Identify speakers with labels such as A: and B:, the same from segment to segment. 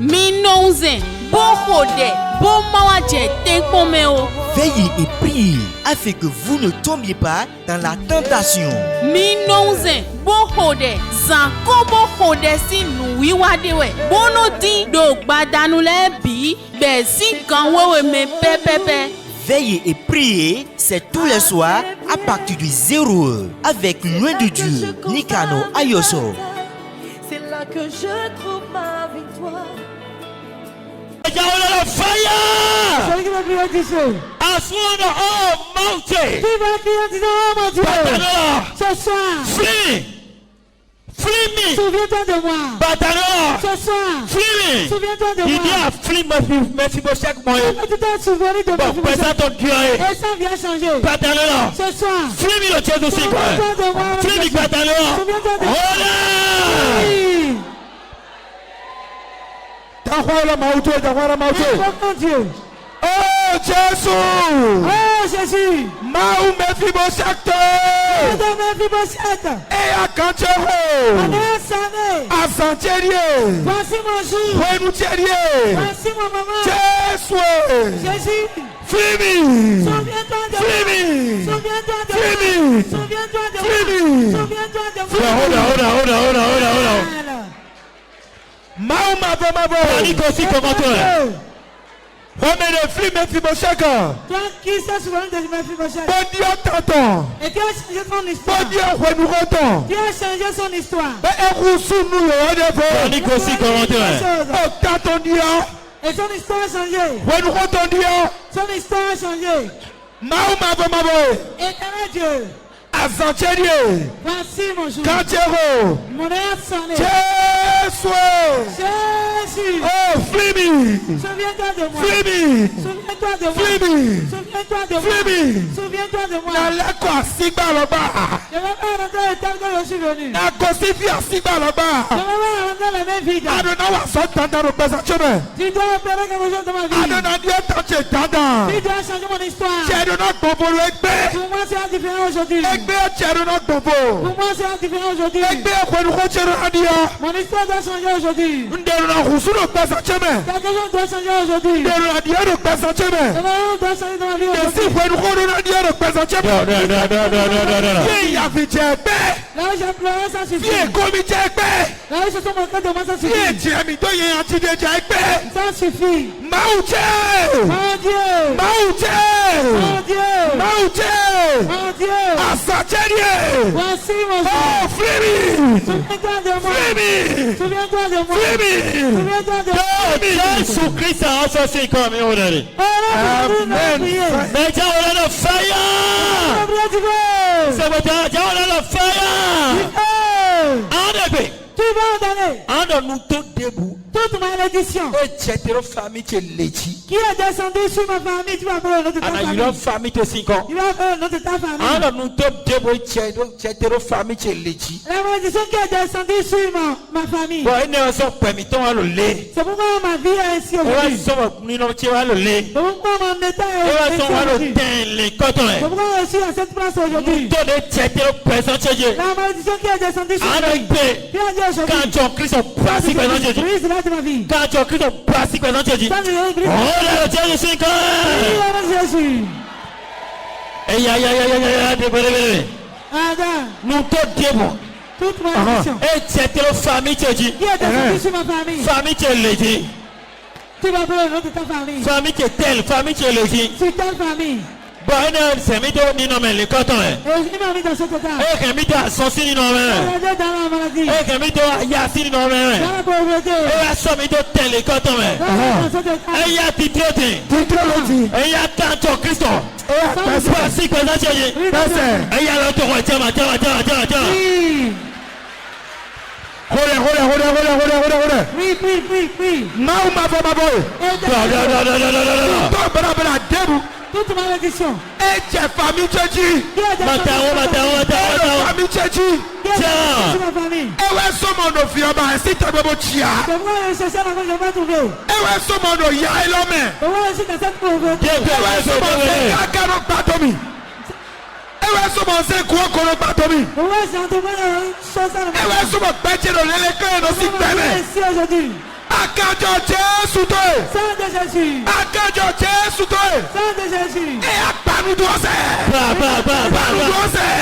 A: Minonze, Bohode, Bomawaje, Tenkomeo.
B: Veillez et priez afin que vous ne tombiez pas dans la tentation.
A: Minonze, Bohode, Zanko Bohode si nuiwadewe. Bonodi do badanule bi, besi kanwewe me pepepe.
B: Veillez et priez, c'est tous les soirs à partir du 0 heure avec Loin de Dieu, Nikano Ayoso.
C: C'est là que je trouve ma victoire.
D: Fire! As one of mountain.
E: Ce soir,
D: Flee me.
E: souviens-toi de moi.
D: But alors,
E: Ce soir,
D: flee me.
E: souviens-toi de
D: Il
E: moi.
D: dit à flee Mephibosheth moi.
E: Tu t'es souvenu de
D: Bon,
E: moi.
D: présente ton Dieu.
E: Et ça vient changer.
D: But alors,
E: Ce soir,
D: flee me le Dieu de
E: souviens-toi de moi.
D: Flee me, but alors.
E: Souviens-toi de moi.
D: Hola!
E: Mon Dieu.
D: Oh Jésus!
E: Oh Jésus.
D: Maou Mephibosheth.
E: Madame Mephibosheth.
D: Et à Kanchero.
E: Annonce-le.
D: À Santierier.
E: Voici mon jour.
D: Remoutierier.
E: Voici mon moment.
D: Jésus!
E: Jésus.
D: Free me!
E: Souviens-toi de moi.
D: Free me!
E: Souviens-toi de
D: Free
E: moi.
D: me!
E: Souviens-toi de
D: Free
E: moi.
D: me!
E: Souviens-toi de moi.
D: Hold on.
E: Voilà.
D: Maou Mabo. Panique aussi comment toi? Remets le flux Mephibosheth.
E: Toi qui s'est souvenu de Mephibosheth.
D: Bon Dieu t'entend.
E: Et tu as changé son histoire.
D: Bon Dieu renouveau.
E: Tu as changé son histoire.
D: Et Roussou nous le
E: Panique aussi comment toi.
D: Oh t'entends Dieu.
E: Et son histoire a changé.
D: Renouveau ton Dieu.
E: Son histoire a changé.
D: Maou Mabo.
E: Éternel Dieu.
D: Azantierier.
E: Voici mon jour.
D: Kanchero.
E: Mon air sonné.
D: Jésus.
E: Jésus.
D: Oh free me.
E: Souviens-toi de moi.
D: Free me.
E: Souviens-toi de moi.
D: Free me.
E: Souviens-toi de moi.
D: Free me.
E: Souviens-toi de moi.
D: Nalekwa sigba loba.
E: Je ne vais pas rentrer le temps que je suis venu.
D: Nakosifia sigba
E: Je ne
D: loba.
E: vais pas rentrer la même vie.
D: Adona wa sotanda no pesa cheme.
E: Tu dois opérer quelque chose de ma vie.
D: Adona Dieu tante tanda.
E: Tu dois changer mon histoire.
D: Chedona gbogbo egbe.
E: Pour moi, c'est différent aujourd'hui.
D: Egbe chedona gbogbo.
E: Pour moi, c'est différent aujourd'hui.
D: Egbe kwenuko chedona dia.
E: Mon histoire doit changer aujourd'hui.
D: Nderona husu no pesa cheme.
E: Quelque chose doit changer aujourd'hui.
D: Nderona dia no pesa cheme.
E: Quelque chose doit changer dans ma vie
D: Esi
E: aujourd'hui.
D: kwenuko no dia no pesa cheme.
F: No.
D: Ye ya fi chebe.
E: Là où j'ai pleuré, ça suffit.
D: Ye komi chebe.
E: Là où je suis moqué de moi, ça
D: Ye
E: suffit.
D: chemi to ye anti de chebe.
E: Ça suffit.
D: Mauche.
E: Mon Dieu.
D: Mauche.
E: Mon Dieu.
D: Mauche.
E: Mon Dieu.
D: Asacherier.
E: Voici mon jour.
D: Oh, free me.
E: Souviens-toi de moi.
D: Free me.
E: Souviens-toi de moi.
D: Free me.
E: Souviens-toi de moi.
F: Yesu Kristo asasi kama yodari.
D: Amen.
F: Meja wala fire. Sabata jawala fire. Ande
E: Tu vas donner
D: Ando nous tous debout.
E: toute malédiction
D: Et chetero famille te lechi.
E: qui est descendue sur ma famille. Tu vas appeler le nom de ta
D: Ana
E: famille.
D: yiro famille te sinko.
E: Tu vas appeler le nom de ta famille.
D: Ando nous tous debout chetero famille te lechi.
E: La malédiction qui est descendue sur ma famille.
D: Bon, ene so permitons à le lait.
E: C'est pourquoi ma vie est ainsi
D: Ewa
E: aujourd'hui.
D: so ni no che wa le lait.
E: C'est pourquoi mon état est
D: Ewa
E: ainsi
D: so wa le
E: aujourd'hui.
D: ten le coton.
E: C'est pourquoi je suis à cette place aujourd'hui.
D: To de chetero person cheje.
E: La malédiction qui est descendue sur ma
D: Ana
E: vie.
D: pe.
E: Tu as dit aujourd'hui.
D: Quand John Christ plastique person cheje.
E: Brise là de ma vie.
D: Quand John Christ plastique person cheje.
E: Quand je brise.
D: Oh là là, Jésus sinko.
E: Jésus.
D: De
E: Adam.
D: nous tous debout.
E: Toute malédiction
D: Et chetero famille cheje.
E: qui est descendue sur ma famille.
D: Famille te leji.
E: Tu vas appeler le nom de ta famille.
D: Famille te tel, famille te leji.
E: Sur ta famille.
D: Bon, c'est mis ni non mais le coton.
E: Et il m'a mis dans cet état.
D: Eh, que mi ta sonsi ni non mais.
E: Maladie dans la maladie.
D: Eh, que mi to yasi ni non mais.
E: Dans la pauvreté.
D: Eh, ya so mi to tel le coton mais.
E: Dans cet état.
D: Eh, ya titrote. Eh, ya tanto Christo. Pasi kwa za cheje. Eh, ya lo to wa chama.
E: Oui.
D: Hole.
E: Oui.
D: Mau ma boy. Debu.
E: Toute malédiction.
D: Eh, famille cheji.
E: Qui est descendue sur ma famille.
D: Famille cheji.
E: Qui est descendue sur ma famille.
D: Ewe somo no fiaba si tebe bo chia.
E: C'est pourquoi je cherchais la chose que je vais trouver.
D: Ewe somo no ya elome.
E: C'est pourquoi je suis dans cette pauvreté.
D: Ewe somo se kaka no patomi. Ewe somo se kuoko no patomi.
E: Pourquoi je suis en train de chose à la
D: Ewe somo peche no lele kere no si
E: maison.
D: tebe.
E: Ici aujourd'hui.
G: Akájọ Jésù tó yẹ.
E: Sang de Jésus.
G: Akájọ Jésù tó yẹ.
E: Sang de Jésus.
G: Ẹ apanudọ́sẹ̀. Panudọ́sẹ̀.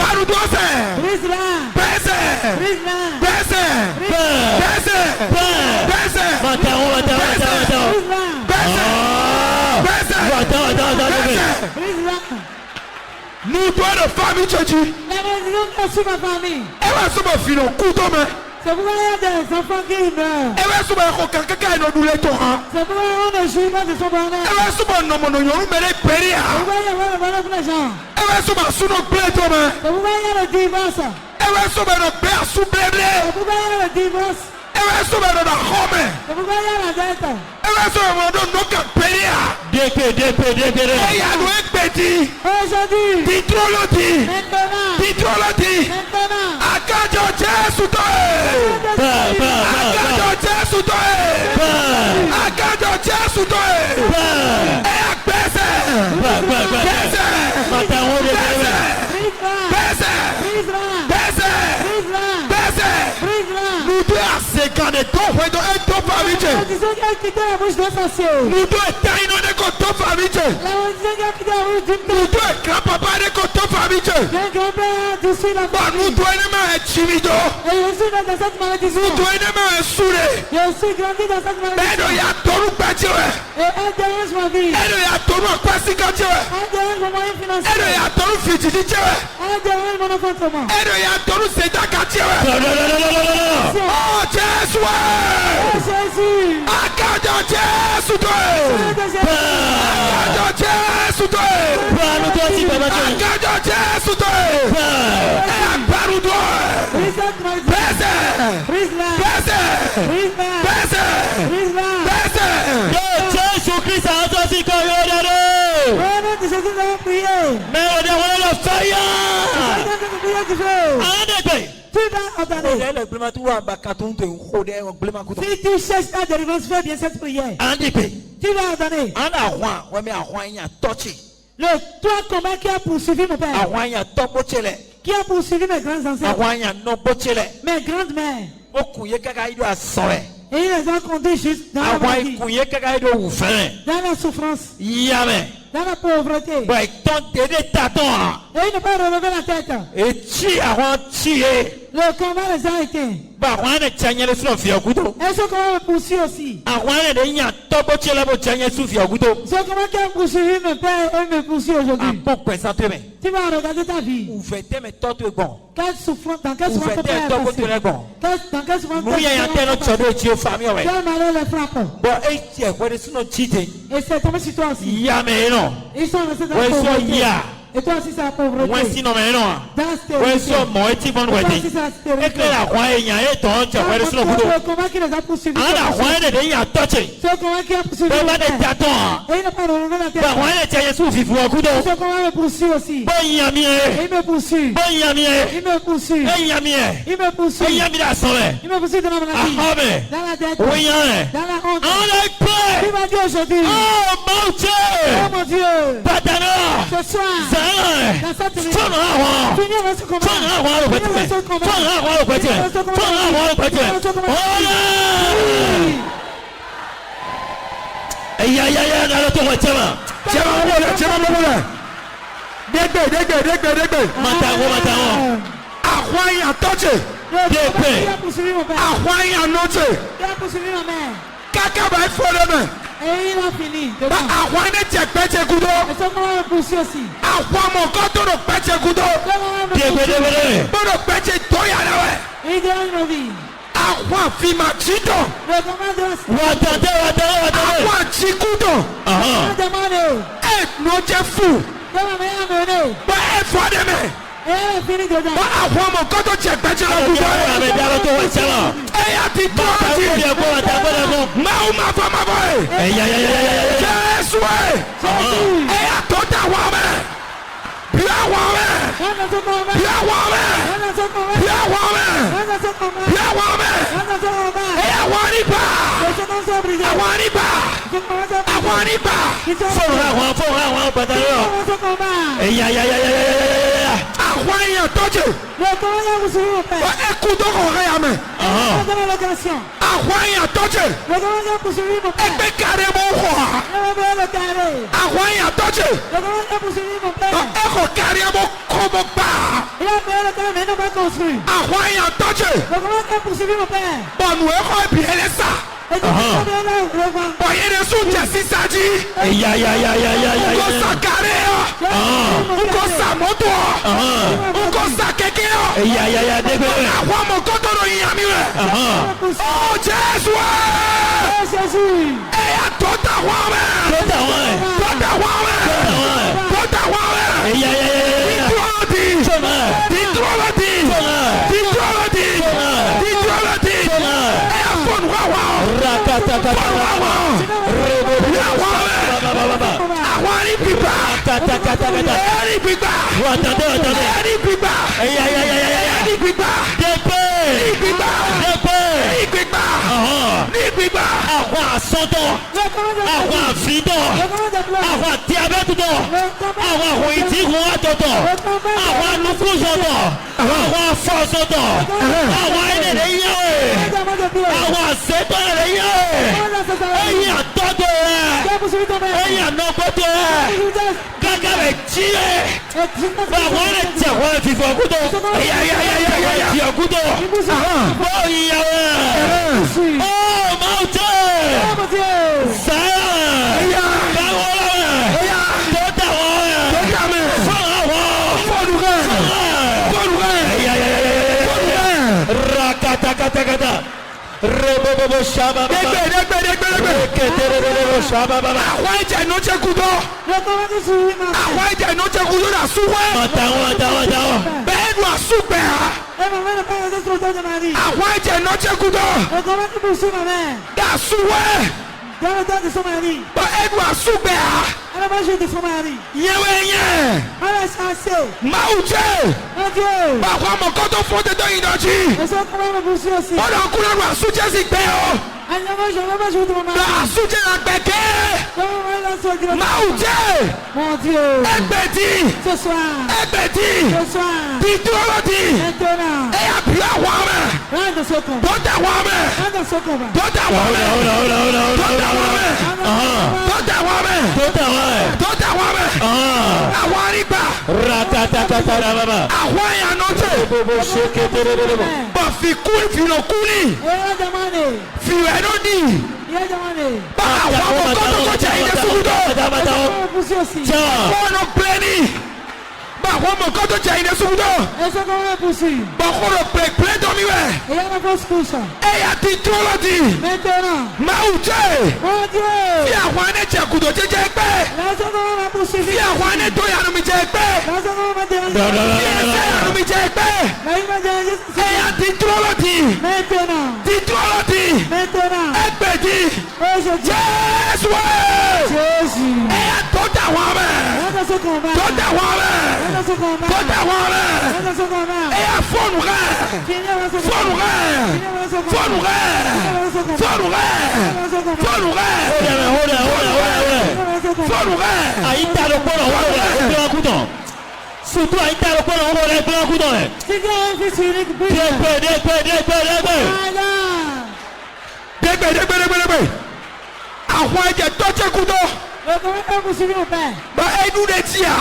G: Panudọ́sẹ̀.
E: Brise-la.
G: Bẹ́sẹ̀.
E: Brise-la.
G: Bẹ́sẹ̀. Bẹ́sẹ̀. Bẹ́sẹ̀.
E: Brise-la. Brise-la.
G: Nous doit de famille Tchétchi.
E: La maison est sur ma famille.
G: Elle va se me filer au couteau, mais.
E: C'est pourquoi il y a des enfants qui meurent.
G: Elle va se me faire quelqu'un qui nous les torrents.
E: C'est pourquoi on ne jouit pas de son bonheur.
G: Elle va se me nommer nous mais les péria.
E: C'est pourquoi il y a le bonheur pour les gens.
G: Elle va se me sous nos plaies, mais.
E: C'est pourquoi il y a le divorce.
G: Elle va se me nos pères sous blé.
E: C'est pourquoi il y a le divorce.
G: Elle va se me nos hommes.
E: C'est pourquoi il y a la dette.
G: Elle va se me nos péria. Et il y a nous un petit.
E: Aujourd'hui.
G: Titroloti.
E: Maintenant.
G: Titroloti.
E: Maintenant.
G: Akájọ Jésù tó yẹ. Akájọ Jésù tó yẹ. Akájọ Jésù tó yẹ. Ẹ yà gbẹ́sẹ̀. Gbẹ́sẹ̀.
E: Brise-la.
G: Gbẹ́sẹ̀.
E: Brise-la.
G: Gbẹ́sẹ̀.
E: Brise-la.
G: Nous deux à 50 et ton frère de un ton famille.
E: Disons qu'il a quitté la bouche d'un sorcier.
G: Nous deux états inondés comme ton famille.
E: La disons qu'il a quitté la bouche d'une
G: Nous
E: tête.
G: deux grand-papa de comme ton famille.
E: D'un grand-père d'ici la
G: Bah nous
E: famille.
G: deux éléments est timido.
E: Et je suis dans cette maladie.
G: Nous deux éléments est saoulé.
E: Je suis grandi dans cette
G: Mais
E: maladie.
G: nous y a ton ou pas tu es.
E: Et elle dérange ma vie.
G: Et nous y a ton ou pas si quand tu es.
E: Elle dérange mon moyen
G: Et
E: financier.
G: nous y a ton ou fititi tu es.
E: Elle dérange mon enfantement.
G: Et nous y a ton ou c'est ta quand tu es. Oh Jésus.
E: Oh Jésus.
G: Akájọ Jésù tó yẹ.
E: Sang de Jésus.
G: Akájọ Jésù tó yẹ. Akájọ Jésù tó yẹ. Ẹ àgbàrúdọ̀.
E: Brise cette maladie.
G: Bẹ́sẹ̀.
E: Brise-la.
G: Bẹ́sẹ̀.
E: Brise-la.
G: Bẹ́sẹ̀.
E: Brise-la.
G: Bẹ́sẹ̀.
F: Jésus Christ a sorti comme il est.
E: Au nom de Jésus, nous avons prié.
F: Mais on est le fire.
E: Pendant que nous prions du feu. Tu vas ordonner. Si tu cherches ta délivrance, fais bien cette prière. Tu vas ordonner. Le toi combat qui a poursuivi mon père, qui a poursuivi mes grands ancêtres, mes grandes mères, et il les a conduits juste dans la maladie, dans la souffrance, dans la pauvreté. Et il ne peut pas relever la tête. Le combat les a été. Et ce combat me poursuit aussi. Ce combat qui a poursuivi mon père, il me poursuit aujourd'hui. Tu vas regarder ta vie. Quelle souffrance, dans quelle souffrance ton père est passé? Dans quelle souffrance ton père est passé? Quel malheur les frappe? Et c'est tombé sur toi aussi. Ils sont restés dans la pauvreté. Et toi aussi c'est la pauvreté. Dans la stérilité. Et toi aussi c'est la stérilité. Le combat qui les a poursuivis. Ce combat qui a poursuivi mon père. Et il n'a pas relevé la tête. Ce combat me poursuit aussi. Il me poursuit. Il me poursuit. Il me poursuit. Il me poursuit dans la maladie. Dans la dette. Dans la honte. Il m'a dit aujourd'hui. Oh mon Dieu. Ce soir. Dans cette nuit. Finir ce combat. Finir ce combat. Finir ce combat. Finir ce combat. Il a poursuivi mon père. Il a poursuivi ma mère. Et il a fini. Et ce combat me poursuit aussi. Il dérange nos vies. Le combat de ma mère a mené. Et elle a fini dedans.
G: Àwọn èèyàn tọ́jú.
E: Le commence à poursuivre mon père.
G: Ẹgbẹ́ kàrí mú wọ̀.
E: Le commence à le carré.
G: Àwọn èèyàn tọ́jú.
E: Le commence à poursuivre mon père.
G: Ẹ̀kọ́ kàrí mú kọ́ mọ́ gbà.
E: Il a fait le carré mais il n'a pas construit.
G: Àwọn èèyàn tọ́jú.
E: Le commence à poursuivre mon père.
G: Bọ̀nù ẹ̀kọ́ ìbí ẹlẹ́sà.
E: Et tu peux là le voir.
G: Bọ̀yẹ̀dẹ̀ sùn jẹ́ sísájí.
D: Ya.
G: Nkó sa kàrí ọ̀. Nkó sa mọ́tò ọ̀. Nkó sa kẹ̀kẹ́ ọ̀.
D: Ya, dégbé.
G: Àwọn ọmọ kọ́tọ̀rọ̀ yìí àmì rẹ̀. Ó Jésù ẹ̀.
E: Oh Jésus.
G: Ẹ̀yà tó tà wọ́n mẹ́.
D: Tó tà wọ́n ẹ̀.
G: Tó tà wọ́n mẹ́. Tó tà wọ́n mẹ́.
D: Ya.
G: Dídúrólódì. Dídúrólódì. Dídúrólódì. Dídúrólódì. Ẹ̀yà fóònù wá wá.
D: Rakata.
G: Fóònù wá wá. Àwọn mẹ́. Àwọn ẹni gbígbà.
D: Kata.
G: Ẹni gbígbà.
D: Attendez.
G: Ẹni gbígbà.
D: Ya.
G: Ẹni gbígbà.
D: Dépé.
G: Ẹni gbígbà.
D: Dépé.
G: Ẹni gbígbà. Ẹni gbígbà.
D: Àwọn àsọdọ̀. Àwọn àfidọ̀. Àwọn diabẹ́tidọ̀. Àwọn àwọn ìdíhùn àtọ̀tọ̀. Àwọn anukúsọ̀dọ̀. Àwọn afọ̀sọ̀dọ̀. Àwọn ẹnẹ̀rẹ̀ yẹ̀wé. Àwọn àṣetọ̀ rẹ̀ yẹ̀wé. Ẹ̀yìn àtọ́dọ̀ rẹ̀. Ẹ̀yìn ànọ́gbọ́dọ̀ rẹ̀. Gàgà rẹ̀ jí rẹ̀. Àwọn ẹ̀rẹ̀ jẹ̀ wọ́n fífọ̀ kúdọ̀. Ẹ̀yà jẹ̀ kúdọ̀. Bọ́ ìyàwó rẹ̀. Ó máa jẹ́. Sáyà. Báwo rẹ̀. Tó dà wọ́n rẹ̀. Fọ́nà wọ́n.
G: Fóònù rẹ̀.
D: Rakata. Rebobobo shaba.
G: Dẹ́gbẹ́.
D: Keterebo shaba baba.
G: Àwọn ẹ̀jẹ̀ ní ó jẹ́ kúdọ̀.
E: Le commence à suivre ma mère.
G: Àwọn ẹ̀jẹ̀ ní ó jẹ́ kúdọ̀ náà súnwẹ́.
D: Attends.
G: Bẹ́ẹ̀ ni àsúgbẹ̀ ha.
E: Et ma mère n'a pas resté sur le dos de Marie.
G: Àwọn ẹ̀jẹ̀ ní ó jẹ́ kúdọ̀.
E: Le commence à poursuivre ma mère.
G: Dà súnwẹ́.
E: Dans le dos de son mari.
G: Bẹ́ẹ̀ ni àsúgbẹ̀ ha.
E: Elle a mangé de son mari.
G: Yẹ́wẹ́ yẹn.
E: Elle a chassé.
G: Máa jẹ́.
E: Mon Dieu.
G: Báwo ọmọ kan tó fún tètè ìdọ̀jì.
E: Et son comment me poursuit aussi.
G: Ó lọ kú lọ́dún àsúnjẹ́ sí gbẹ́ o.
E: Elle a mangé de mon
G: Lọ
E: mari.
G: àsúnjẹ́ àgbẹ̀kẹ́.
E: Comment elle a sauté de
G: Máa jẹ́.
E: Mon Dieu.
G: Ẹgbẹ̀dì.
E: Ce soir.
G: Ẹgbẹ̀dì.
E: Ce soir.
G: Dídúrólódì.
E: Maintenant.
G: Ẹ̀yà bí àwọn ọmọ.
E: Rentre dans ce combat.
G: Tó dà wọ́n mẹ́.
E: Rentre dans ce combat.
G: Tó dà wọ́n mẹ́. Tó dà wọ́n mẹ́. Tó dà wọ́n mẹ́. Tó dà wọ́n mẹ́. Àwọn arígbà.
D: Rakata baba.
G: Àwọn èèyàn náà jẹ́.
D: Bobo sheketerebo.
G: Bọ̀ fi kú ìfìlọ̀ kú ni.
E: Et elle a demandé.
G: Fìwẹ̀ ló ní.
E: Il a demandé.
G: Bá àwọn ọmọ kọ́tọ́ kọjá ilé sùkúdọ̀.
E: Elle me poursuit aussi.
D: Tiens.
G: Wọ́n lọ pè ní. Bá àwọn ọmọ kọ́tọ́ kọjá ilé sùkúdọ̀.
E: Et ce comment me poursuit.
G: Bọ̀ kó lọ pè pè dọ́mi wẹ̀.
E: Et elle a fausse couche.
G: Ẹ̀yà ti dúró lọ́dì.
E: Maintenant.
G: Máa wù jẹ́.
E: Mon Dieu.
G: Fi àwọn ẹni jẹ kùdọ̀ jẹjẹ pẹ́.
E: La seconde m'a poursuivi.
G: Fi àwọn ẹni tó yàrá mi jẹ pẹ́.
E: La seconde m'a dérangé.
G: Fi ẹsẹ̀ yàrá mi jẹ pẹ́.
E: La une m'a dérangé.
G: Ẹ̀yà ti dúró lọ́dì.
E: Maintenant.
G: Ti dúró lọ́dì.
E: Maintenant.
G: Ẹgbẹ̀dì.
E: Aujourd'hui.
G: Jésù ẹ̀.
E: Jésus.
G: Ẹ̀yà tó dà wọ́n mẹ́.
E: Rentre dans ce combat.
G: Tó dà wọ́n mẹ́.
E: Rentre dans ce combat.
G: Tó dà wọ́n mẹ́.
E: Rentre dans ce combat.
G: Ẹ̀yà fóònù rẹ̀.
E: Finis dans ce combat.
G: Fóònù rẹ̀.
E: Finis dans ce combat.
G: Fóònù rẹ̀.
E: Finis dans ce combat.
G: Fóònù rẹ̀.
E: Finis dans ce combat.
G: Fóònù rẹ̀.
D: Hold on.
E: Finis dans ce combat.
G: Fóònù rẹ̀.
D: Àyíká ló gbọ́dọ̀ wọ́n rẹ̀ gbé ọkùn tán. Surtout àyíká ló gbọ́dọ̀ wọ́n rẹ̀ gbé ọkùn tán rẹ̀.
E: C'est bien un fils unique.
D: Dégbé.
E: Voilà.
G: Dégbé. Àwọn ẹ̀jẹ̀ tó jẹ́ kúdọ̀.
E: Le comment m'a poursuivi mon père.
G: Bá ẹnu lè ti à.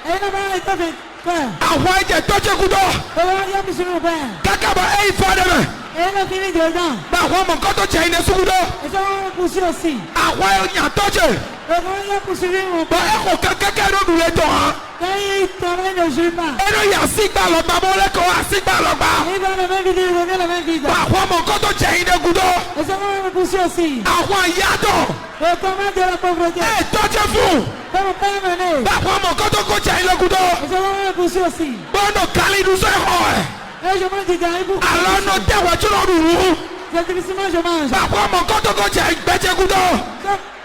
E: Elle n'a pas été fait peur.
G: Àwọn ẹ̀jẹ̀ tó jẹ́ kúdọ̀.
E: Le comment m'a poursuivi mon père.
G: Kàkà bá ẹ̀yìn fọ́ dẹ̀ mẹ́.
E: Elle a fini dedans.
G: Bá àwọn ọmọ kọ́tọ́ jẹ́ ilé sùkúdọ̀.
E: Et ça m'a poursuivi aussi.
G: Àwọn èèyàn tó jẹ́.
E: Le comment m'a poursuivi mon
G: Bá
E: père.
G: ẹ̀kọ́ kẹ́kẹ́ lódù lè tọ̀ hàn.
E: Quand il travaille ne joue pas.
G: Ẹnu yà sígbà lọ́gbà mọ́lẹ́kọ̀ọ́ àsígbà lọ́gbà.
E: Il va la même vidéo, il revient la même vidéo.
G: Bá àwọn ọmọ kọ́tọ́ jẹ́ ilé kúdọ̀.
E: Et ça m'a poursuivi aussi.
G: Àwọn ìyàtọ̀.
E: Le comment de la pauvreté.
G: Ẹ̀ tọ́jú fún.
E: Quand mon père est mené.
G: Bá àwọn ọmọ kọ́tọ́ kọ́ jẹ́ ilé kúdọ̀.
E: Et ça m'a poursuivi aussi.
G: Bọ́ọ̀nù kálí ìdúsọ̀ ẹ̀họ́ ẹ̀.
E: Et je mange des gars pour.
G: Àlọ́ nù tẹ̀wọ̀ tí lọ́dún rú.
E: C'est difficilement je mange.
G: Bá àwọn ọmọ kọ́tọ́ kọ́ jẹ́ ìgbẹ́jẹ́ kúdọ̀.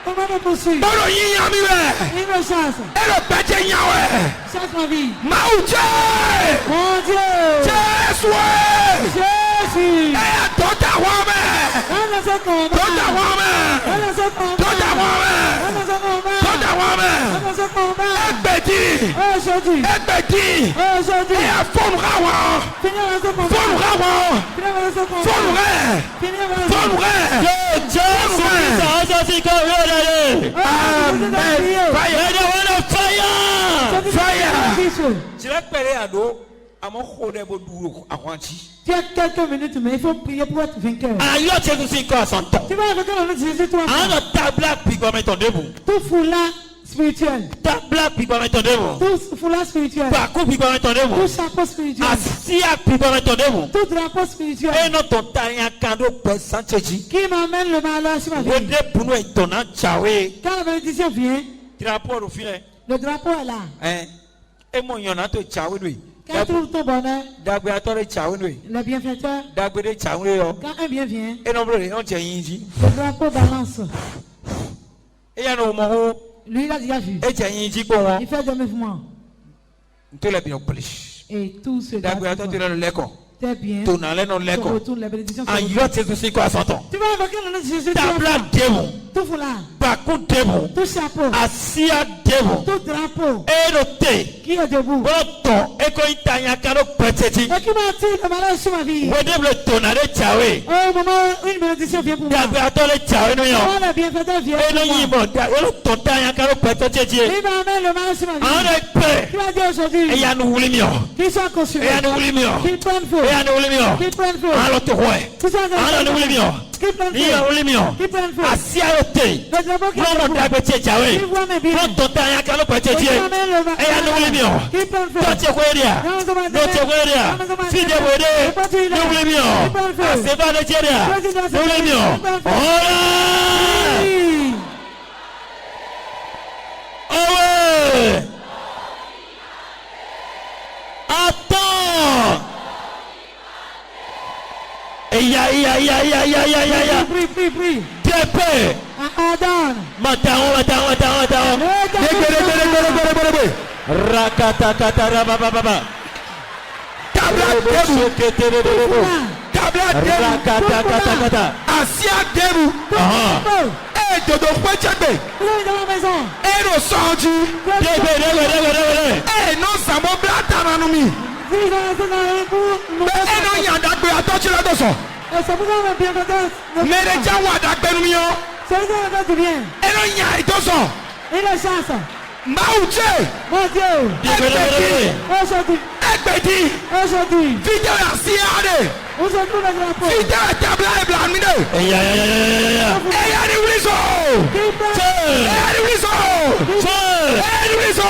E: Comment me poursuit?
G: Bọ́ọ̀nù yíyan mi rẹ̀.
E: Il me chasse.
G: Ẹ̀rọ gbẹ́jẹ́ yàn wẹ̀.
E: Chasse ma vie.
G: Máa wù jẹ́.
E: Mon Dieu.
G: Jésù ẹ̀.
E: Jésus.
G: Ẹ̀yà tó dà wọ́n mẹ́.
E: Dans ce combat.
G: Tó dà wọ́n mẹ́.
E: Dans ce combat.
G: Tó dà wọ́n mẹ́.
E: Dans ce combat.
G: Tó Tọ́jà wọn mẹ́. Ẹgbẹ̀dì. Ẹgbẹ̀dì. Ẹ̀yà fọ́ọ̀nù ká wọn. Fọ́ọ̀nù ká wọn. Fọ́ọ̀nù rẹ̀. Fọ́ọ̀nù rẹ̀.
D: Jésù Kristo ọjọ́ sí kọ́ yóò rẹ̀.
G: Amen. Fire. Fire.
H: Jira pẹ̀lẹ́ àdó àmọ́ kó dẹ́ bó dúró àwọn àti.
E: Tu as quelques minutes, mais il faut prier pour être vainqueur.
D: Ayọ̀ Jésù sí kọ́ àsọ̀tọ̀.
E: Tu vas avec le Jésus, toi.
D: Àwọn tabla pigba mẹ́tọ̀ débù.
E: Tout foulard spirituel.
D: Tabla pigba mẹ́tọ̀ débù.
E: Tout foulard spirituel.
D: Bàkú pigba mẹ́tọ̀ débù.
E: Tout chapeau spirituel.
D: Àsíá pigba mẹ́tọ̀ débù.
E: Tout drapeau spirituel.
D: Eno tó ta yẹn kan ló pẹ́ sánchéjì.
E: Qui m'amène le malheur sur ma vie.
D: Wòde bunu ìtọ̀nà jàwé.
E: Quand la bénédiction vient,
D: Drapeau ló fi lẹ̀.
E: le drapeau est là.
H: E mo yànnà tó jàwé lóye.
E: Quand trouve ton bonheur,
H: Dàgbé atọ́rẹ́ jàwé lóye.
E: le bienfaiteur,
H: Dàgbé dé jàwé yọ.
E: quand un bien vient,
H: E n'o bolo de y'an cɛ yin zi.
E: le drapeau balance.
H: E yà n'o mɔ ko
E: Lui, il a déjà vu.
H: e cɛ yin zi ko wọn.
E: Il fait des mouvements.
H: N tó lẹ bi n'o pili.
E: Et tout ce
H: Dàgbé atọ́ tó lẹ n'o lẹ́kọ̀.
E: tes biens
H: Tó nà lẹ n'o
E: se
H: lẹ́kọ̀.
E: retournent, les bénédictions se
D: Ayọ̀
E: retournent.
D: Jésù sí kọ́ àsọ̀tọ̀.
E: Tu vas avec le nom de Jésus, tu
D: Tabla
E: vas
D: débù.
E: tout foulard,
D: Bàkú débù.
E: tout chapeau,
D: Àsíá débù.
E: tout drapeau
D: Eno té.
E: qui est debout.
D: Wọ́n tọ̀ eko ìta yẹn kan ló pẹ́ tẹ́tí.
E: Et qui m'attire le malheur sur ma vie.
D: Wòde bolo tọ̀nà lé jàwé.
E: Au moment où une bénédiction vient pour moi.
D: Dàgbé atọ́ lé jàwé nù yàn.
E: Quand le bienfaiteur vient
D: Eno
E: pour
D: yìí
E: moi.
D: mọ̀ dà wọ́n tọ̀ ta yẹn kan ló pẹ́ tẹ́tí.
E: Il m'amène le malheur sur ma
D: Àwọn
E: vie.
D: lè pẹ́.
E: Tu vas dire aujourd'hui
D: Ẹ̀yà ni wuli mi ọ̀.
E: qu'ils soient consumés,
D: Ẹ̀yà ni wuli mi ọ̀.
E: qu'ils prennent feu,
D: Ẹ̀yà ni wuli mi ọ̀.
E: qu'ils prennent feu,
D: Àwọn lọ tó wọ̀ ẹ̀.
E: qu'ils soient
D: Àwọn lọ ni wuli mi ọ̀.
E: qu'ils prennent
D: Ìyá
E: feu,
D: wuli mi ọ̀.
E: qu'ils prennent feu.
D: Àsíá yóò tè.
E: Le drapeau qui est
D: Wọ́n lọ
E: debout,
D: dàgbé tiẹ̀ jàwé.
E: qu'ils voient mes biens,
D: Wọ́n tọ̀ ta yẹn kan ló pẹ́
E: qu'ils
D: tẹ́tí.
E: m'amènent le
D: Ẹ̀yà ni wuli mi ọ̀.
E: qu'ils prennent feu.
D: Tọ́tí ẹ̀kọ́ èrè à. Lọ́tí ẹ̀kọ́ èrè à. Fídíò wòde. Ní wuli mi ọ̀. Àṣebá lè jẹ́ èrè à. Ní wuli mi ọ̀. Ọ̀rẹ́. Ọ̀wẹ́. Attends. Iya.
E: Prie.
D: Dépé.
E: Adonne.
D: Matao.
G: Dégbé.
D: Rakata rabababa.
G: Tabla debout. Tabla debout.
D: Rakata.
G: Àsíá debout. Et dodo pẹ́jẹ́gbé.
E: Vous êtes dans la maison.
G: Et no sọ́ọ̀jì.
D: Débé.
G: Et no sàmó bla tara nu mi.
E: Vous êtes dans la maison.
G: Et no yàndàgbé atọ́jú lọ́dọ̀ sọ.
E: Et c'est pourquoi le bienfaiteur.
G: Mẹ́rẹ̀ já wà dàgbé nu mi yọ.
E: C'est le bienfaiteur qui vient.
G: Et no yàn ìtọ́sọ̀.
E: Il est chance.
G: Mbáwù jẹ́.
E: Mon Dieu.
G: Ẹgbẹ̀dì.
E: Aujourd'hui.
G: Fídíò àsíá rẹ̀.
E: Où se trouve le drapeau?
G: Fídíò tabla ìbìlà mi dẹ̀.
D: Iya.
G: Ẹ̀yà ni wuli sọ.
E: Qui prend
G: Ẹ̀yà ni wuli sọ. Ẹ̀yà ni wuli sọ.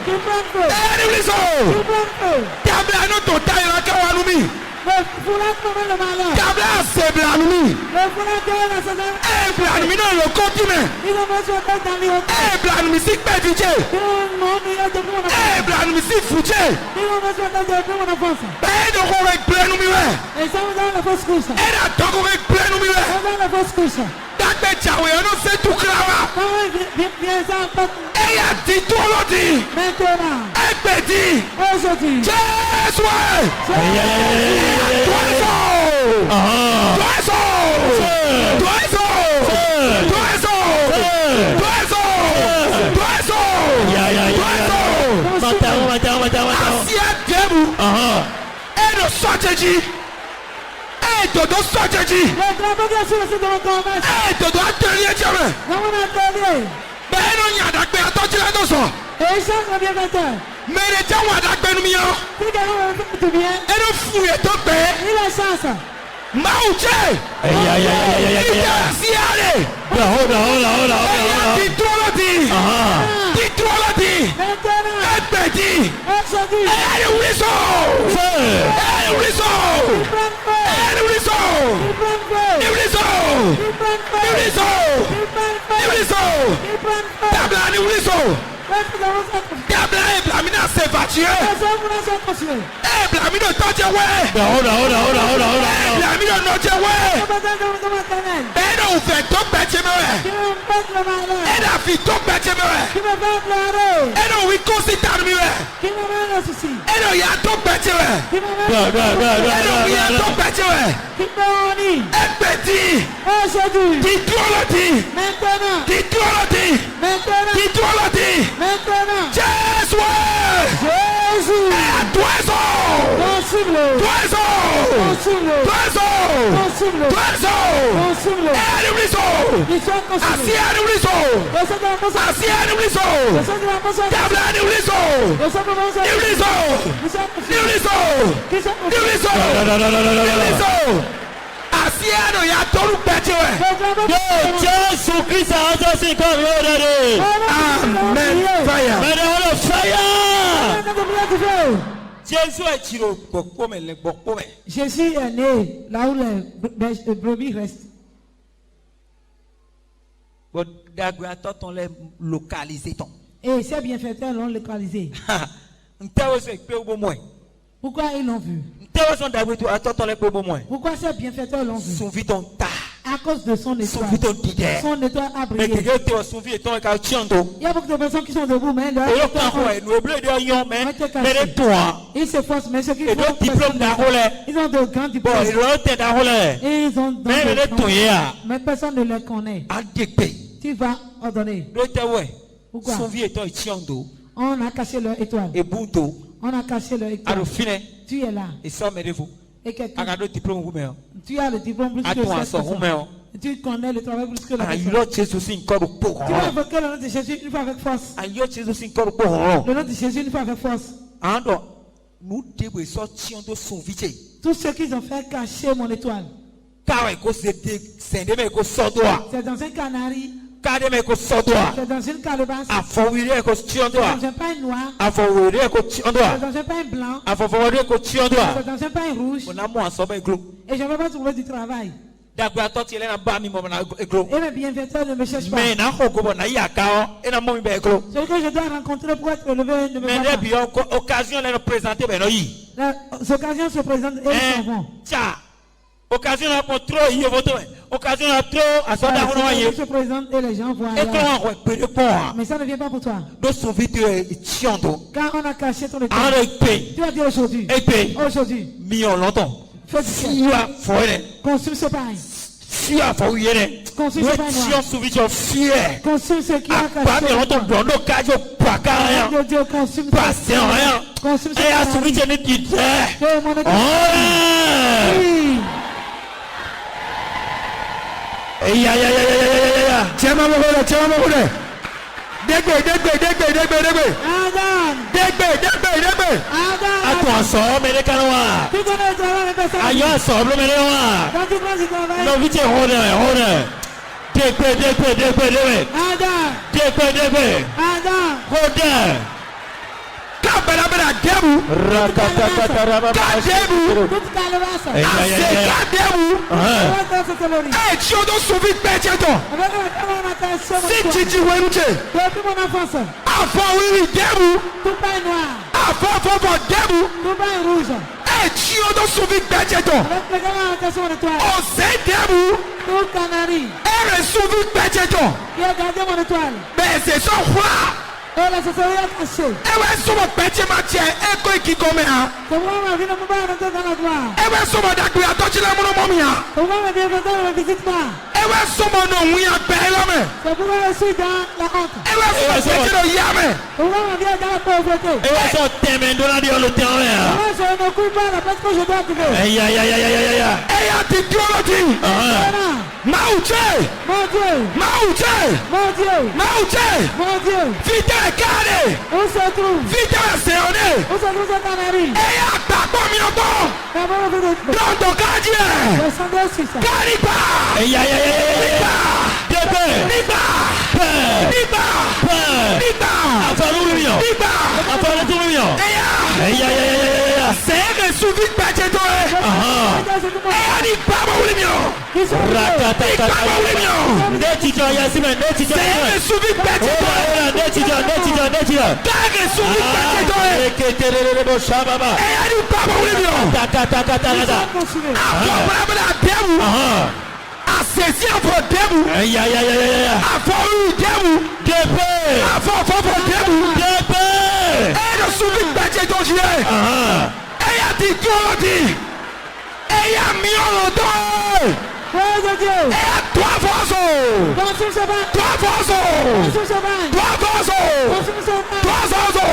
E: Qui prend feu?
G: Ẹ̀yà ni wuli sọ.
E: Qui prend feu?
G: Tabla inú tó ta ìran kẹwàá nu mi.
E: Le foulard commet le malheur.
G: Tabla àṣebìlà nu mi.
E: Le foulard qui est la saison.
G: Ẹ̀bìlà nu mi náà ló kọ́ kí mẹ́.
E: Ils ont besoin d'être dans les hôtels.
G: Ẹ̀bìlà nu mi sí pẹ́ẹ́díjẹ́.
E: Ils ont besoin d'être
G: Ẹ̀bìlà nu mi sí fùjẹ́.
E: depuis mon enfance.
G: Bẹ́ẹ̀ ni kò rẹ̀ gbẹ́nu mi wẹ̀.
E: Et ça vous donne la fausse couche.
G: Ẹ̀dà tọ́kọ̀ rẹ̀ gbẹ́nu mi wẹ̀.
E: Ça vous donne la fausse couche.
G: Dàgbẹ́ jàwé ẹnu ṣe tukura wa.
E: Quand vient ça,
G: Ẹ̀yà ti tó lọ́dì.
E: maintenant,
G: Ẹgbẹ̀dì.
E: aujourd'hui,
G: Jésù ẹ̀. Tọ́ẹ̀sọ̀.
D: Matao.
G: Àsíá dẹ́mu. Ẹ̀dọ̀ sọ́jẹ́jì. Ẹ̀dọ̀dọ̀ sọ́jẹ́jì.
E: le drapeau qui est sur le site de mon commerce,
G: Ẹ̀dọ̀dọ̀ atẹ́rí ẹ̀jẹ̀ rẹ̀.
E: dans mon atelier,
G: Bẹ́ẹ̀ ló yàn àdàgbé atọ́jú lẹ́dọ̀ sọ.
E: et il cherche le bienfaiteur.
G: Mẹ́rẹ̀ jẹ́ wọn àdàgbé nu mi yọ.
E: Si quelqu'un veut faire du bien,
G: Ẹnu fún yẹ tó gbẹ.
E: il a chance.
G: Máwù jẹ́.
D: Iya.
G: Ìjà àsíá rẹ̀.
D: Hola.
G: Ti dúró lọ́dì. Ti dúró lọ́dì.
E: Maintenant,
G: Ẹgbẹ̀dì.
E: aujourd'hui,
G: Ẹ̀yà ni wuli sọ. Ẹ̀yà ni wuli sọ.
E: il prend feu.
G: Ẹ̀yà ni wuli sọ.
E: Il prend feu.
G: Ni wuli sọ.
E: Il prend
G: Ni
E: feu.
G: wuli sọ.
E: Il prend
G: Ni wuli
E: feu.
G: sọ.
E: Il prend feu.
G: Tabla ni wuli sọ.
E: Est-ce que vous êtes
G: Tabla ìbìlà mi náà ṣe fàtìyẹ.
E: les hommes vous sont conçus?
G: Ìbìlà mi náà tọ́jẹ́ wẹ́.
D: Hola.
G: Ìbìlà mi náà nọ́jẹ́ wẹ́.
E: Vous êtes dans mon éternel.
G: Bẹ́ẹ̀ náà ò fẹ́ tó gbẹ́ jẹ́ mẹ́rẹ̀.
E: Qui me porte le malheur.
G: Ẹ̀dà vie ton bête
C: qui me fait pleurer,
G: et non oui consitant mi
C: qui me met le souci,
G: et non ya ton bête
C: qui me met
G: et non oui ya ton bête
C: qui me honnie.
G: et petit
C: Aujourd'hui,
G: dis-toi le dit
C: maintenant,
G: dis-toi le dit
C: maintenant,
G: dis-toi le dit
C: maintenant,
G: Jésus
C: Jésus,
G: et à toi
C: consume-le, consume-le, consume-le, consume-le, il soit consumé.
E: Jésus Christ a entendu comme
G: Amen. Fire.
H: Jésus est tiré pour me le pour me.
C: Jésus est né là où les brebis restent.
H: Bon, d'accord, on les localisé ton.
C: Et ces bienfaiteurs l'ont localisé. Pourquoi ils l'ont vu? Pourquoi ces bienfaiteurs l'ont vu? À cause de son étoile. Son étoile a brillé. Il y a beaucoup de personnes qui sont debout, mais ils se forcent, mais ceux qui font ils ont de grands diplômes. Et ils ont mais personne ne les connaît. Tu vas ordonner. Pourquoi? On a caché leur étoile. On a caché leur étoile. Tu es là. Et quelqu'un. Tu as le diplôme plus que cette personne. Tu connais le travail plus que la personne. Tu vas invoquer le nom de Jésus une fois avec force. Le nom de Jésus une fois avec force. Tous ceux qui ont fait cacher mon étoile. C'est dans un canari. C'est dans une calebasse. C'est dans un pain noir. C'est dans un pain blanc. C'est dans un pain rouge. Et je ne vais pas trouver du travail. Et mes bienfaiteurs ne me cherchent pas. Ce que je dois rencontrer pour être élevé ne me va pas.
E: L'occasion de présenter
C: Les occasions se présentent et ils s'en vont.
E: Occasion pour trop il vote occasion trop à ça
C: ils se présentent et les gens voient. Mais ça ne vient pas pour toi. Quand on a caché ton étoile, tu as dit aujourd'hui. Aujourd'hui. Consume ce pain. Consume ce pain noir. Consume ce qui a caché. Dieu consume ce pain. Consume ce pain.
G: Eya ti dúró di. Eya mi ọ̀rọ̀ dán. Eya tó àfọ́sọ. Tó àfọ́sọ. Tó àfọ́sọ. Tó àfọ́sọ. Tó àfọ́sọ.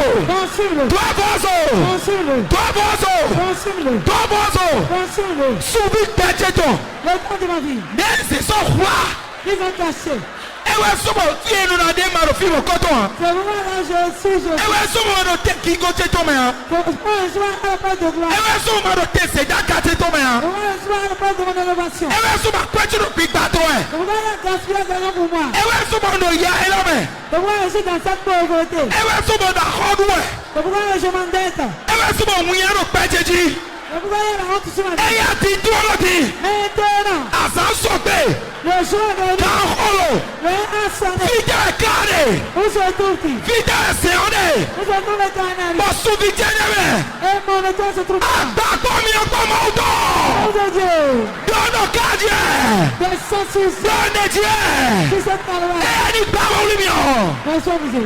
G: Tó àfọ́sọ. Tó àfọ́sọ. Subi gbẹ̀jẹ̀jọ. N'ẹ̀sẹ̀ sọ wá. Ewe somo tie no na de maro fi mo koto ha. Ewe somo no te ki go te to me ha. Ewe somo no te se da ka te to me ha. Ewe somo kwechi no bi gba to e. Ewe somo no ya elo me. Ewe somo na hodwe. Ewe somo mu ya no pejeji. Eya ti dúró di. Asa sọgbẹ. Ka holo. Fija kare. Fija seone. Bọ̀sù fi jẹ́nẹ̀rẹ̀. Àgbàgbọ́ mi ọgbọ́ mọ́ ọdọ́. Dọ́nà káàdì ẹ̀. Dọ́nà tiẹ̀. Ẹ nígbà mọ́ wuli mi ọ̀.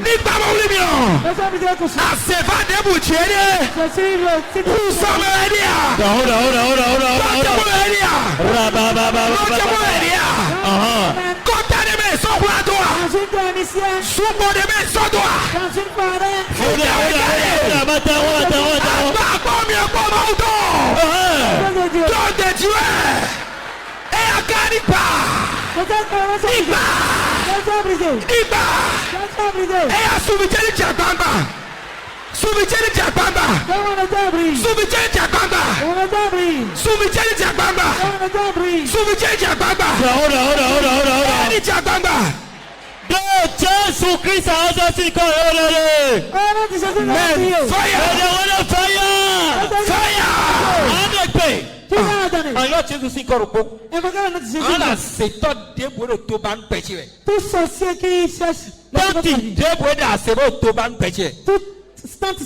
G: Nígbà mọ́ wuli mi ọ̀. Àṣẹ̀fà dẹ́bù tiẹ̀ dẹ́. Kùsọ̀mọ̀ ẹ̀ ní à.
D: Hold on.
G: Lọ́jọ́ ẹ̀ ní à. Lọ́jọ́ ẹ̀ ní à. Kọ́tà ni mi sọ́kùnrin àdúrà. Súnmọ́ ni mi sọ́dúnrà. Àgbàgbọ́ mi ọgbọ́ mọ́ ọdọ́. Dọ́nà tiẹ̀. Ẹ àgárí pa. Ìgbà. Ẹ yà sùnmìjẹ́ni jà gbangba. Sùnmìjẹ́ni jà gbangba. Sùnmìjẹ́ni jà gbangba. Sùnmìjẹ́ni jà gbangba. Sùnmìjẹ́ni jà gbangba. Ẹni jà gbangba.
D: Jésù Kristi ọjọ́ sí kọ́ ìrọ̀lẹ́.
G: Fire.
D: Adekpe.
H: Ayọ̀ Jésù sí kọ́ rògbò. Ala ṣètò débò ló tó bá ń pẹ̀jì rẹ̀.
C: Tout sorcier qui cherche le secret de
H: Tọ́tì
C: ma vie.
H: débò dà sèbò tó bá ń pẹ̀jì rẹ̀.
C: Toute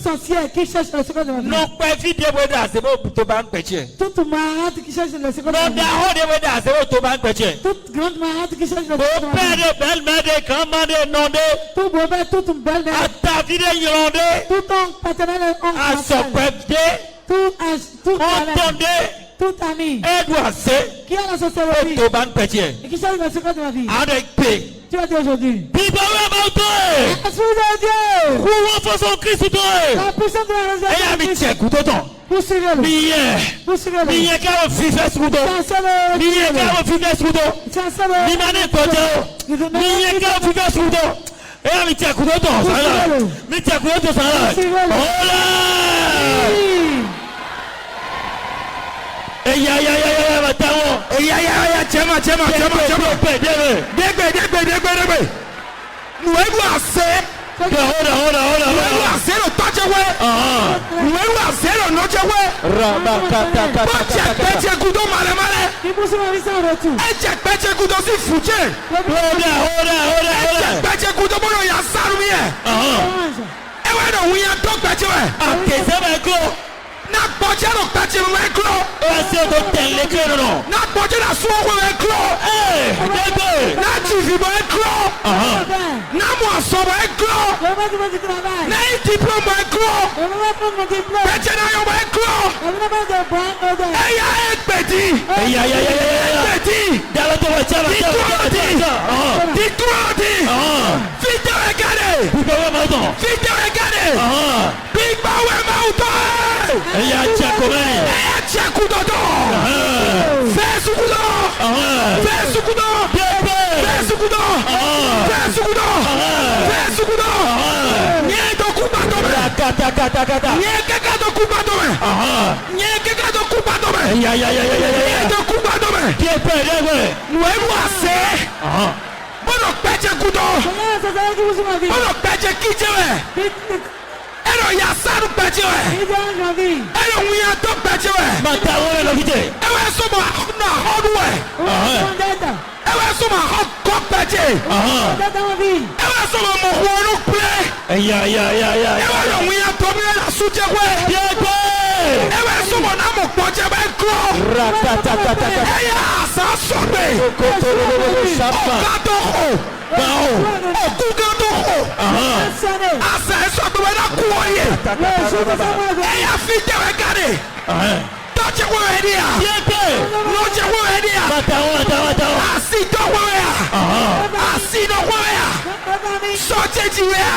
C: sorcière qui cherche le secret de ma vie.
H: Nọpẹ́ fi débò dà sèbò tó bá ń pẹ̀jì rẹ̀.
C: Toute marade qui cherche le secret de ma vie.
H: Nọdà ó débò dà sèbò tó bá ń pẹ̀jì rẹ̀.
C: Toute grande marade qui cherche le
D: Mo
C: secret de ma
D: pẹ́
C: vie.
D: de bẹ́ẹ̀lmẹ́ de kàn má de nọ de.
C: Tout beau-père, toute belle-mère,
D: Àtàfi de yìrọ̀ de.
C: tout oncle paternel et oncle maternel.
D: Àsọ̀pẹ́ de.
C: Tout
D: Ọ̀tọ̀
C: parent,
D: de.
C: tout ami
D: Ẹ̀dùn àṣẹ.
C: qui a la sorcellerie
H: Tó bá ń pẹ̀jì rẹ̀.
C: et qui cherche le secret de ma vie.
D: Adekpe.
C: Tu vas dire aujourd'hui.
D: Bíbá wẹ́ẹ́ máa tó ẹ̀.
C: Esprit de Dieu,
D: Kú wọ́n fọ́sọ̀ Kristi tó ẹ̀.
C: la puissance de la
D: Ẹ̀yà mi
C: résurrection.
D: tiẹ̀ kú tó tán.
C: Poursuivez-le.
D: Mi yẹ.
C: Poursuivez-le.
D: Mi yẹ káwọn fífẹ́ sùkúdọ̀.
C: Chancez-le.
D: Mi yẹ káwọn fífẹ́ sùkúdọ̀.
C: Chancez-le.
D: Mi máa ní ìkọjá o. Mi yẹ káwọn fífẹ́ sùkúdọ̀. Ẹ̀yà mi tiẹ̀ kú tó tán sàrà. Mi tiẹ̀ kú tó tán sàrà. Ọ̀la. Ẹ̀yà bàtà wọn.
G: Eya jẹ́mà. Dégbè. Nuwẹ́rù àṣẹ.
D: Hold on.
G: Nuwẹ́rù àṣẹ ló tọ́jẹ́ wẹ́. Nuwẹ́rù àṣẹ ló nọ́jẹ́ wẹ́. Bọ́jẹ̀ pẹ́jẹ́ kudo malẹ́malẹ́.
C: Il poursuit ma vie sans retour.
G: Ẹ̀jẹ̀ pẹ́jẹ́ kudo sí fùjẹ́. Ẹ̀jẹ̀ pẹ́jẹ́ kudo bọ́lọ̀ yà sáré mi yẹ.
C: Orange.
G: Ẹ̀wẹ̀ ló wúyẹ tó gbẹ̀jẹ̀ wẹ̀.
D: Àkèsẹ́ bẹ̀ kó.
G: Na gbọ́jẹ́ ló gbẹ̀jẹ̀ wẹ̀ kúrò.
D: Ẹsẹ̀ tó tẹ̀lé kéré nọ.
G: Na gbọ́jẹ́ ló sún ọkọ̀ wẹ̀ kúrò.
D: Dẹ́gbẹ̀.
G: Na jìfì bọ̀ ẹ̀ kúrò. Na mú àsọ̀bọ̀ ẹ̀ kúrò.
C: Je vais mettre du travail.
G: Na yìí diplôme bọ̀ ẹ̀ kúrò.
C: Je vais prendre mon diplôme.
G: Bẹ́jẹ̀ náà yọ̀ bọ̀ ẹ̀ kúrò.
C: Je vais mettre de bon odeur.
G: Ẹ̀yà ẹ̀ gbẹ̀dì.
D: Ẹ̀yà.
G: Gbẹ̀dì.
D: Dàlọ́ tó wà jábà.
G: Dìtúrọ̀dì. Fídíò ẹ̀ gàdé.
D: Bíbá wẹ́ẹ́ máa tán.
G: Fídíò ẹ̀ gàdé. Bígbà wẹ̀ máa tọ́ ẹ̀.
D: Ẹ̀yà jẹ́ kọ́mẹ́.
G: Ẹ̀yà jẹ́ kúdọ̀dọ̀. Fẹ́ sukudọ̀. Fẹ́ sukudọ̀. Fẹ́ sukudọ̀. Fẹ́ sukudọ̀. Nyɛ dɔ kuba dɔ mɛ.
D: Kata.
G: Nyɛ kɛkɛ dɔ kuba dɔ mɛ. Nyɛ kɛkɛ dɔ kuba dɔ mɛ.
D: Ẹ̀yà.
G: Nyɛ dɔ kuba dɔ mɛ.
D: Díẹ̀ pẹ́ dẹ́gbẹ̀.
G: Nuwɛlu ase. Bɔlɔ kpɛjɛ kudɔ.
C: Voilà la sorcellerie qui poursuit ma vie.
G: Bɔlɔ kpɛjɛ kijɛ wɛ. Ɛlɔ yasaru kpɛjɛ wɛ.
C: Il dérange ma vie.
G: Ɛlɔ ŋunyatɔ kpɛjɛ wɛ.
D: Mata wọ́n lọ fi jẹ.
G: Ɛwɛ sɔmɔ na hɔdu wɛ.
C: Vendetta.
G: Ɛwɛ sɔmɔ hɔ kɔ kpɛjɛ.
C: Vendetta ma vie.
G: Ɛwɛ sɔmɔ mɔ wɔlu kplɛ.
D: Ẹ̀yà.
G: Ɛwɛ lɔ ŋunyatɔ mi la sujɛ wɛ.
D: Díẹ̀ pẹ́.
G: Ɛwɛ sɔmɔ na mɔ kpɔjɛ bɛ klɔ.
D: Rakata.
G: Ɛyà asa sɔgbɛ.
D: Kókó. Sábà.
G: Ɔkadɔ xɔ. Okugandoko. Asa eso to na kuoye. Eya fite we kare. Touch wo edia. No je wo edia. Asi to wo ya. Asi no wo ya. So cheji we ya.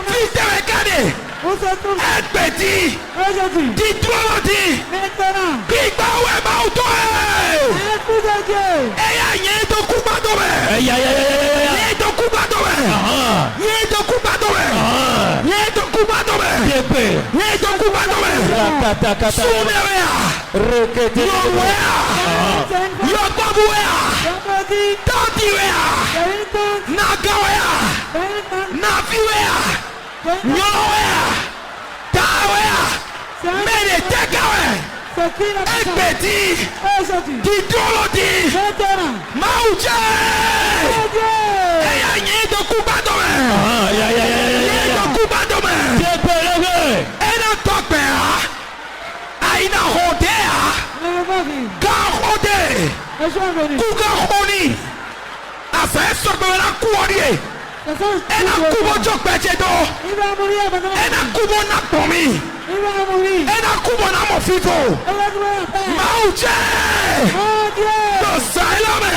G: Fite we kare. Ẹgbẹ̀dì dídúró-dì gbígbà wẹ̀ máa tó ẹ̀. Ẹ̀yà yẹn tó kú gbàdọ̀ rẹ̀. Yẹn tó kú gbàdọ̀ rẹ̀. Yẹn tó kú gbàdọ̀ rẹ̀. Yẹn tó kú gbàdọ̀ rẹ̀. Yẹn tó kú gbàdọ̀ rẹ̀. Súnmẹ̀ rẹ̀ à. Yọ̀wẹ̀ à. Yọ̀gbọ̀bùwẹ̀ à. Tọ́tìwẹ̀ à. Nàgàwẹ̀ à. Nàfíwẹ̀ à. Nyɔnɔwɛa, tawɛa, mɛne tɛkawɛ, ɛgbɛdi, didolodi, mawujɛ, ɛyà nyɛ dɔkubadɔmɛ, nyɛ dɔkubadɔmɛ, ɛna tɔgbɛa, ayina xɔdɛa, gaxɔdɛ, kugaxɔni, asɛ sɔgbɛwɛla kuwɔdi. Ena kubo jokpeche do. Ena kubo na pomi. Ena kubo na mofito. Mauche. Do sailome.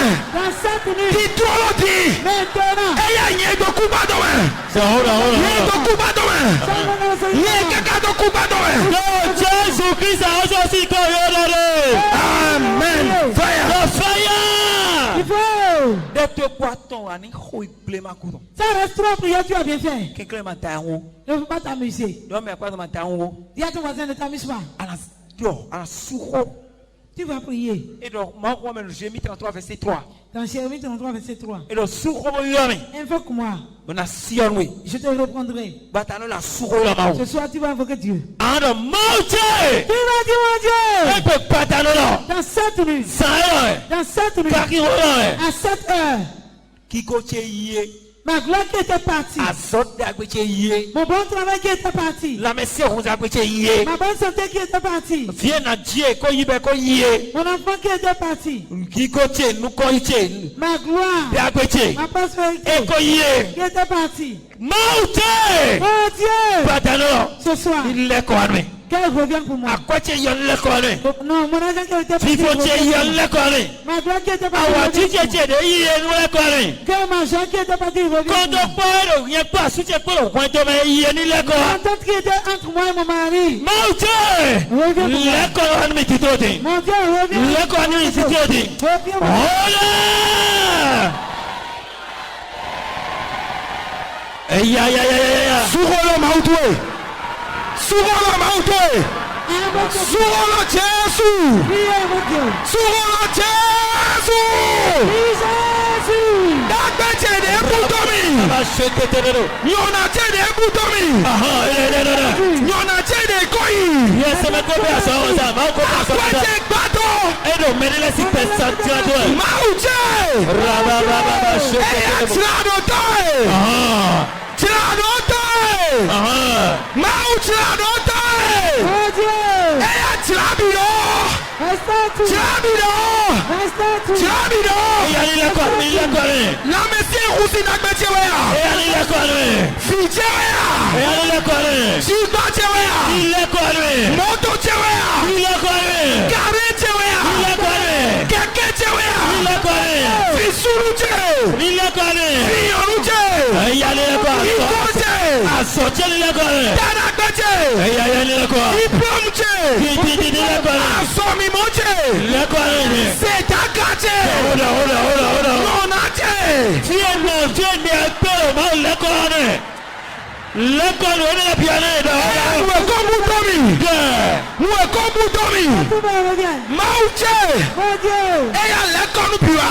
G: Di trolodi. Eya nye do kuba dowe. Nye do kuba dowe. Nye kaka do kuba dowe.
D: No, Jesus Christ also si ko yorore.
G: Amen. Fire.
D: The fire.
H: De te boiton ani khoi plema kudo.
C: Ça reste trop prière, tu as bien fait.
H: Quelqu'un m'a taillé.
C: Ne faut pas t'amuser.
H: Non mais quoi m'a taillé.
C: Dis à ton voisin ne t'amuse pas.
H: Ala souro.
C: Tu vas prier.
H: Et donc moi j'ai mis 33 verset 3.
C: Dans Jérémie 33 verset 3.
H: Et donc souro mo yomi.
C: Invoque-moi.
H: On a sion oui.
C: Je te répondrai.
H: Batano la souro la mao.
C: Ce soir tu vas invoquer Dieu.
D: Ando mountain.
C: Tu vas dire mon Dieu.
D: Epe patano la.
C: Dans cette nuit.
D: Sayo.
C: Dans cette nuit.
D: Kaki wala.
C: À cette heure.
H: Kiko cheye.
C: Ma gloire qui était partie.
H: Azot d'agbeche yé.
C: Mon bon travail qui était parti.
H: La messie on agbeche yé.
C: Ma bonne santé qui était partie.
D: Viens à Dieu ko yibe ko yé.
C: Mon enfant qui était parti.
D: Kiko che nu ko che.
C: Ma gloire.
D: Agbeche.
C: Ma prospérité.
D: E ko yé.
C: Qui était partie.
D: Mountain.
C: Oh Dieu.
D: Patano.
C: Ce soir.
D: Il est quoi lui?
C: Qu'elle revienne pour moi.
D: Akwache yon le ko lui.
C: Non, mon argent qui était parti.
D: Fifo che yon le ko lui.
C: Ma gloire qui était partie.
D: Awa ti che de yé nu le ko lui.
C: Que ma joie qui était partie revienne.
D: Kondo poro ye pa su che poro kwento me yé ni le ko.
C: L'entente qui était entre moi et mon mari.
D: Mountain. Le ko an mi titoti.
C: Mon Dieu, reviens.
D: Le ko an mi titoti.
C: Reviens.
D: Hola. Ya.
G: Surolo mautwe. Surolo mautwe. Surolo Jésus. Surolo Jésus. Dagbeche de butomi. Nyona che de butomi. Nyona che de koi. Akwache gbato. Mauche. Eya tirado toe. Tirado toe. Mauche tirado toe.
C: Oh Dieu.
G: Eya tirabiro. Tirabiro. Tirabiro. La messie rousi dagbeche wea. Fiche wea. Chiba che wea. Moto che wea. Carré che wea. Keke che wea. Fisuru che. Fiyoru che. Iko che. Tanagbeche. Diplôme che. Asomimo che. Setaka che. Nona che. Mauche. Eya lekonu biwa.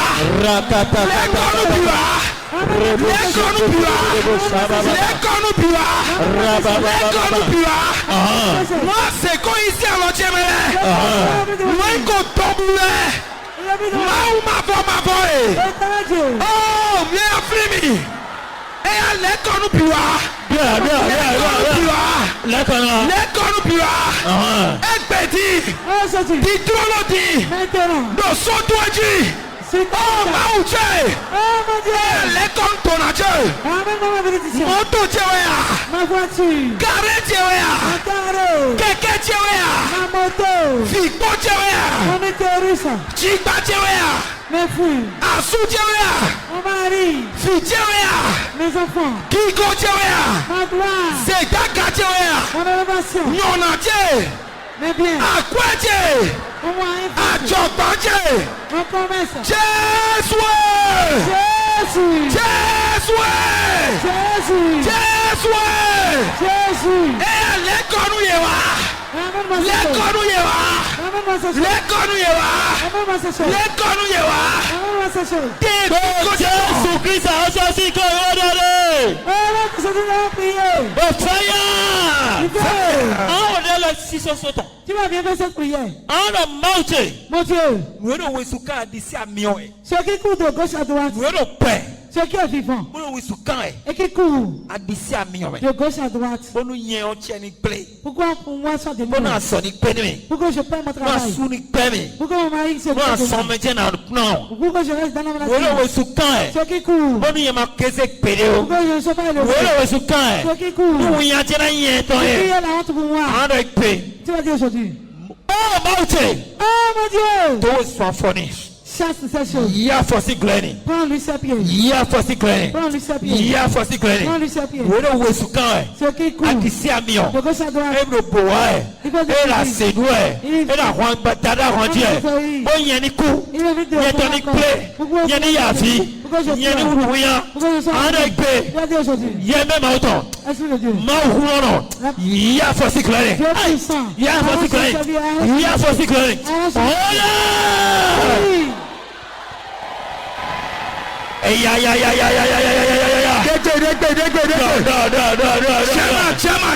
G: Lekonu biwa. Moi c'est quoi ici à l'autre. Moi qu'on tombe. Ma voix. Oh, viens flimi. Eya lekonu biwa. Lekonu biwa. Ekbedi. Ditrolodi. Do sotoji. Oh, Mauche. Lekonu Moto Chewea.
C: Ma voiture.
G: Carré Chewea.
C: Ma carré.
G: Keke Chewea.
C: Ma moto.
G: Fipo Chewea.
C: Mon terroriste.
G: Chiba Chewea.
C: Mes filles.
G: Asu Chewea.
C: Mon mari.
G: Fi Chewea.
C: Mes enfants.
G: Kiko Chewea.
C: Ma gloire.
G: Sedaka Chewea.
C: Mon élévation.
G: Nyona Che.
C: Mes biens.
G: Akwa Che.
C: Mon moyen.
G: Ajoba Che.
C: Mon promesse.
G: Jeswe.
C: Jésus.
G: Jeswe.
C: Jésus.
G: Jeswe.
C: Jésus.
G: Lekonu yewa.
C: Ramène-moi ce chose.
G: Lekonu yewa.
C: Ramène-moi ce chose.
G: Lekonu yewa.
C: Ramène-moi ce chose.
G: Lekonu yewa.
C: Ramène-moi ce chose.
F: Jésù Kristi aṣọ sí kò yóò dọ̀rẹ́.
C: Alors que je dois prier.
F: Fire. Àwọn ọ̀dọ́ lọ sí sọ́sọ́tọ̀.
C: Tu vas bien faire cette prière.
F: Àwọn ọ̀dọ́ mọ̀ọ́tẹ̀.
C: Mon Dieu.
H: Wero wesuka disi amion e.
C: Ceux qui courent de gauche à droite.
H: Wero pe.
C: Ceux qui est vivant.
H: Wero wesuka e.
C: Et qui courent
H: Adisi amion e.
C: de gauche à droite.
H: Bonu yen o che ni ple.
C: Pourquoi pour moi ça
H: Bonu
C: demande?
H: aso ni pe ni.
C: Pourquoi je perds mon
H: Bonu
C: travail?
H: asu ni pe mi.
C: Pourquoi mon mari se
H: Bonu aso
C: fait?
H: me je na no.
C: Pourquoi je reste dans la
H: Wero
C: maladie?
H: wesuka e.
C: Ceux qui courent.
H: Bonu yen ma keze pere o.
C: Pourquoi je ne suis pas élevé?
H: Wero wesuka e.
C: Ceux qui courent.
H: Nu yen je na yen to
C: Qui
H: e.
C: est la honte pour moi?
H: Àwọn ọ̀dọ́ pe.
C: Tu vas dire aujourd'hui.
H: Oh mọ̀ọ́tẹ̀.
C: Oh mon Dieu!
H: To wesu afọni.
C: Chasse ces choses.
H: Ya fosi gleni.
C: Prends-lui ses pieds.
H: Ya fosi gleni.
C: Prends-lui ses pieds.
H: Ya fosi gleni.
C: Prends-lui ses pieds.
H: Wero wesuka e.
C: Ceux qui courent.
H: Adisi amion.
C: De gauche à droite.
H: Ebro bowa ẹ, era senu ẹ, era hwan gbadada hwan jẹ, ó yẹn ni kú, yẹn tó ni pé, yẹn ni yàfi, yẹn ni wúwúyá, àádọ́ ìgbé,
C: Tu vas dire aujourd'hui.
H: yẹn mẹ́ma ó tọ̀,
C: Esprit de Dieu.
H: máa hu lọ́nà, yíyá fọ́sí kìlẹ̀
C: Dieu
H: rẹ̀,
C: puissant.
H: yíyá fọ́sí kìlẹ̀ rẹ̀, yíyá fọ́sí kìlẹ̀ rẹ̀, ọ̀yá!
C: Oui.
H: Ẹ̀yà.
G: Dégbe. Chama.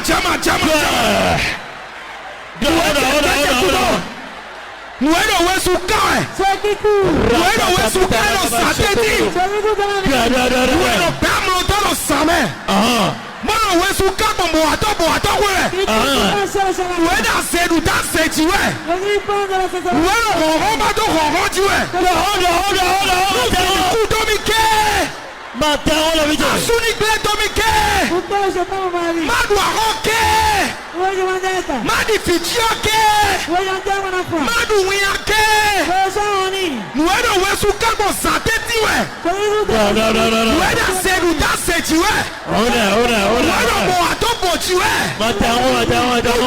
G: Nuero wesuka e.
C: Ceux qui courent.
G: Nuero wesuka no sateti.
C: Ceux qui courent dans la vie.
G: Nuero bamlo to no same. Mono wesuka bo ato we.
C: Qui courent dans la salle.
G: Nuera sedu ta seji we.
C: Ceux qui prennent de la salle.
G: Nuero hoho ma to hoho ji we. Ku domike. Asuni gle domike.
C: Pourquoi je prends mon mari?
G: Madu ahoke.
C: Où je m'endette?
G: Madi fitioke.
C: Où j'enterre mon enfant?
G: Madu wiake.
C: Je sens en lit.
G: Nuero wesuka bo sateti we.
C: Ceux qui courent dans la salle.
G: Nuera sedu ta seji we. Nuero bo ato bo ji we.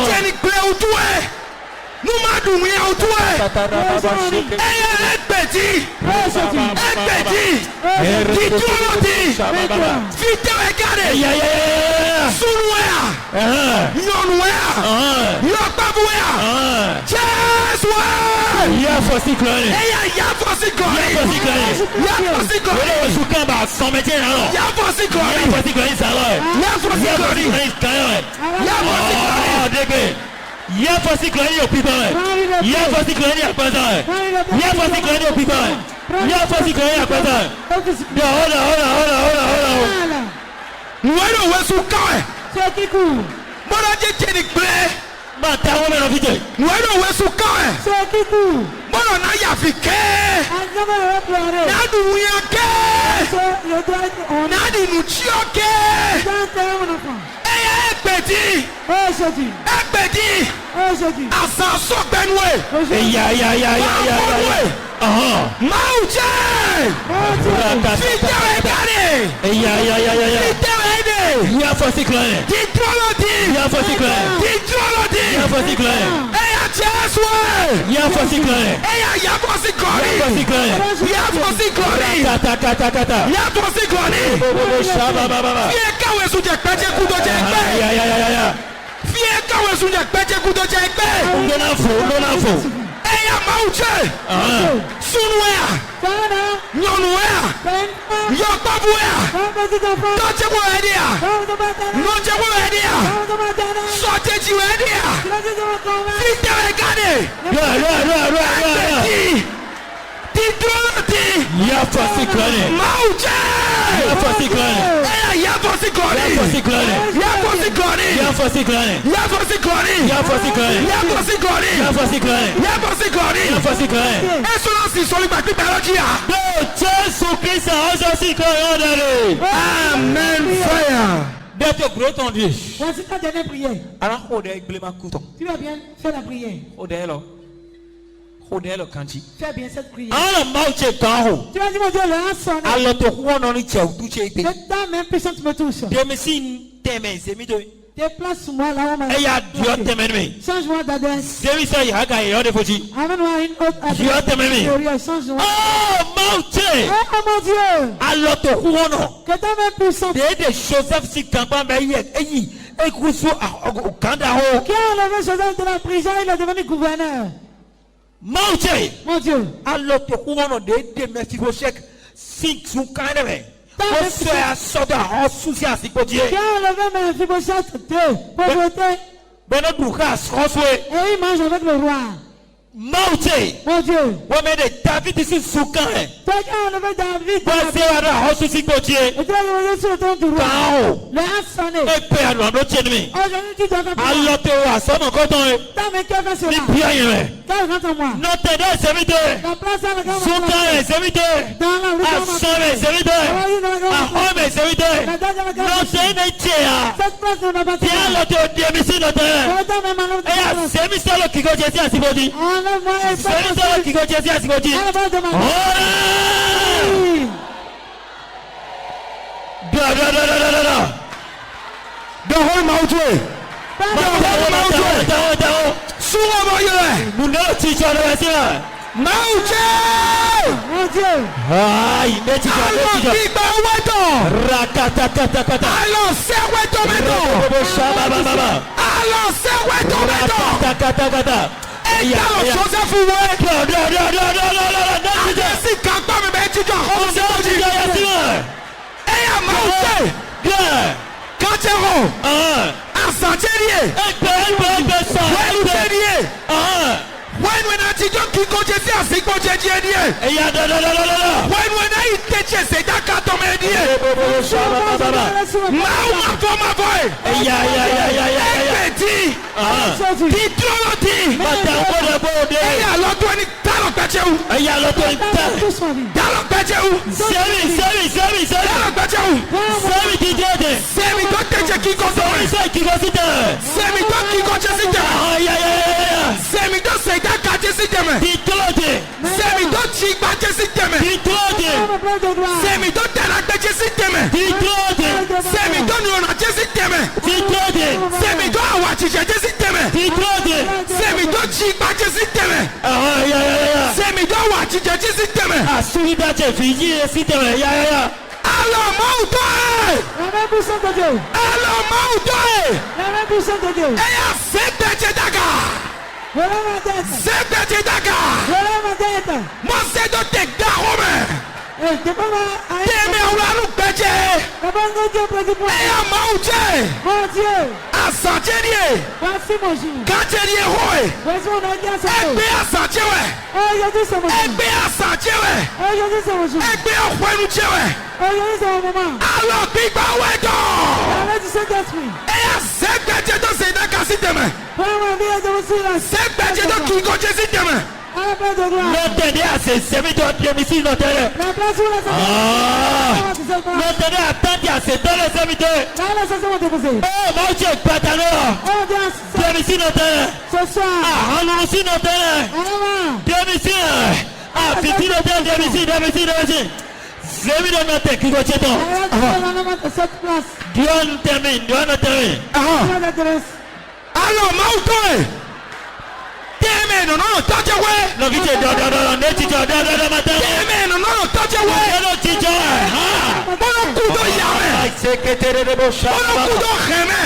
G: Jeni gle utu we. Numadu wia utu we. Eye ekpeti. Kitoloti. Fite wekade. Sunwea. Nyonwea. Yokbabuea. Jeswe.
F: Yíyá fọ́sí kìlẹ̀ rẹ̀.
G: Eya ya fosi kori. Ya fosi kori.
F: Wọ́n sùn kàn bá sọ̀mẹ́tì náà lọ.
G: Ya fosi kori.
F: Yíyá fọ́sí kìlẹ̀ rẹ̀ sàlọ̀ ẹ̀.
G: Ya fosi
F: Yíyá fọ́sí
G: kori.
F: kìlẹ̀ rẹ̀ kàyọ̀ ẹ̀.
G: Ya fosi kori.
F: Dégbe. Yíyá fọ́sí kìlẹ̀ rẹ̀ yóò pípọ̀ ẹ̀. Yíyá fọ́sí kìlẹ̀ rẹ̀ àpẹẹsẹ̀ ẹ̀. Yíyá fọ́sí kìlẹ̀ rẹ̀ yóò pípọ̀ ẹ̀. Yíyá fọ́sí kìlẹ̀ rẹ̀ àpẹẹsẹ̀ ẹ̀.
C: Voilà.
G: Nuero wesuka we.
C: Ceux qui courent.
G: Mona je jeni gle.
F: Máa tẹ àwọn mẹ́rin fìjẹ́.
G: Nuero wesuka we.
C: Ceux qui courent.
G: Mona na yafi ke.
C: Ensemble, on va pleurer.
G: Nadu wia ke.
C: Je dois être en
G: Nadi nuchio ke.
C: Je dois enterrer mon enfant.
G: Eya ekpeti.
C: Aujourd'hui.
G: Ekpeti.
C: Aujourd'hui.
G: Asanso gbenwe.
C: Aujourd'hui.
G: Afonwe. Mauche. Fite wekade. Fite wede.
F: Yíyá fọ́sí kìlẹ̀ rẹ̀.
G: Titroloti.
F: Yíyá fọ́sí kìlẹ̀ rẹ̀.
G: Titroloti.
F: Yíyá fọ́sí kìlẹ̀ rẹ̀.
G: Eya Jeswe.
F: Yíyá fọ́sí kìlẹ̀ rẹ̀.
G: Eya ya fosi
F: Yíyá
G: kori.
F: fọ́sí kìlẹ̀ rẹ̀.
G: Ya fosi kori.
F: Kàtàkàtàkàtà.
G: Ya fosi kori.
F: Gbogbo sábàbàbà.
G: Fie kawe sunje peje kudo je gbe.
F: Yáyáyáyá.
G: Fie kawe sunje peje kudo je gbe.
F: Ndona fò.
G: Eya mauche. Sunwea.
C: Sana.
G: Nyonwea.
C: Penda.
G: Yokbabuea.
C: Petit enfant.
G: Tochewo edia. Nochewo edia. Soteji edia. Fite wekade. Ekpeti. Titroloti.
F: Yíyá fọ́sí kìlẹ̀ rẹ̀.
G: Mauche.
F: Yíyá fọ́sí kìlẹ̀ rẹ̀.
G: Eya ya fosi kori.
H: fosi glori.
G: Ya fosi glori.
H: Ya fosi glori.
G: Ya fosi glori.
H: Ya fosi glori.
G: Ya fosi glori.
H: Ya fosi glori.
G: Ya fosi glori.
H: Ya fosi glori.
G: Insolence soli gba pipa lọ́jì à.
H: Do Jésù Kristi àwọn fosi glori ọ̀dọ̀rẹ̀.
G: Amen fire.
H: D'être gros ton Dieu.
C: Voici ta dernière prière.
H: Alors on est gléma couton.
C: Tu vas bien faire la prière.
H: On est là. On est là quand tu.
C: Fais bien cette prière.
H: Alors mauche quand.
C: Tu vas dire mon Dieu, le a sonné.
H: Alors tu vois non ni tchau tu tchai.
C: Ta main puissante me touche.
H: Démesine t'aimes c'est mi de.
C: Déplace-moi là où ma
H: Et ya Dieu t'aime mais.
C: Change-moi d'adresse.
H: Demi ça y a gagné on est foutu.
C: Amène-moi une autre adresse.
H: Dieu t'aime mais.
C: Change-moi.
H: Oh mauche.
C: Oh mon Dieu.
H: Alors tu vois non.
C: Que ta main puissante.
H: Des choses si quand pas mais y écoute au Kandahar.
C: Qui a enlevé Joseph de la prison, il est devenu gouverneur.
H: Mauche.
C: Mon Dieu.
H: Alors tu vois non des Mephibosheth si sous quand même. On se fait à sortir en souci à ce que Dieu.
C: Qui a enlevé Mephibosheth de pauvreté.
H: Ben notre boucas construit.
C: Et il mange avec le roi.
H: Mauche.
C: Mon Dieu.
H: Ouais mais David ici sous quand même.
C: Toi qui as enlevé David.
H: Passez à la souci que Dieu.
C: Et tu as enlevé sur le trône du roi.
H: Quand.
C: Le a sonné.
H: Et père nous notre ennemi.
C: Aujourd'hui tu dois faire prière.
H: Alors tu vois ça mon coton.
C: Ta main qui a fait cela.
H: Ni bien.
C: Quel rentre moi.
H: Notre aide c'est vite.
C: La place à la grande.
H: Sous quand c'est vite.
C: Dans la rue.
H: À sauver c'est vite. À homme c'est vite. Notre ennemi.
C: Cette place ne va pas te
H: Tiens le Dieu démission notre. Et à c'est mystère qui go Jésus à Sibodi.
C: Enlève-moi et
H: C'est mystère qui go Jésus à Sibodi.
G: Dọ̀họ́ Mauche. Súnmọ́ ọmọ yẹn. Mauche.
C: Mon Dieu.
G: Alọ gbígbà wẹ́tọ̀. Alọ sẹ́wẹ́tọ̀ mẹ́tọ̀. Alọ sẹ́wẹ́tọ̀ mẹ́tọ̀. Ẹ̀yà Joseph wẹ́. Àjẹsí kagbá mi bẹ́ẹ̀ jíjọ àkọ́kọ́ sí ọjì. Ẹ̀yà Mauche. Kátẹ́rọ̀. Àsàjẹ́rìẹ̀. Wẹ́lùjẹ́rìẹ̀. When I teach you to go to see a sick boy, when I teach you say that cat on my dear, my boy, Semi do chigba jesi teme. Semi do teragbe jesi teme. Semi do nuna jesi teme. Semi do awachije jesi teme. Semi do chigba jesi teme. Semi do awachije jesi teme.
H: Asuri je fiji jesi teme.
G: Alors Mauche.
C: La main puissante de Dieu.
G: Alors Mauche.
C: La main puissante de Dieu.
G: Et à cette daga.
C: Voilà ma tête.
G: Cette daga.
C: Voilà ma tête.
G: Moi c'est de te garome. Teme oulanou péché. Et à Mauche.
C: Mon Dieu.
G: À Santier.
C: Voici mon jour.
G: Kantier Roy.
C: Voici mon alliance.
G: Egbe à Santier.
C: Aujourd'hui c'est mon jour.
G: Egbe à Santier.
C: Aujourd'hui c'est mon jour.
G: Egbe à Ouenouché.
C: Aujourd'hui c'est mon moment.
G: Alors Bigba Wedo.
C: La main du Saint-Esprit.
G: Et à cette péché de Sédaka Siteme.
C: Prends-moi bien de vous sur la
G: Cette péché de Kingo Jésiteme.
C: à la place de gloire.
H: Notre aide c'est semi de démission notre.
C: La place où la Saint-Esprit.
H: Notre aide attendez à c'est dans les serviteurs.
C: Là la Saint-Esprit déposé.
H: Oh mon Dieu patano.
C: Audience.
H: Démission notre.
C: Ce soir.
H: Ah on aussi notre.
C: Allons.
H: Démission. Ah fiti notre démission. Semi de notre qui go cheton.
C: Cette place.
H: Dieu nous termine.
G: Alors Mauche. Teme no touch away.
H: No kije do netito do mata.
G: Teme no touch away.
H: No tijo.
G: Bono kudo yame.
H: Secrétaire de Bocha.
G: Bono kudo kheme.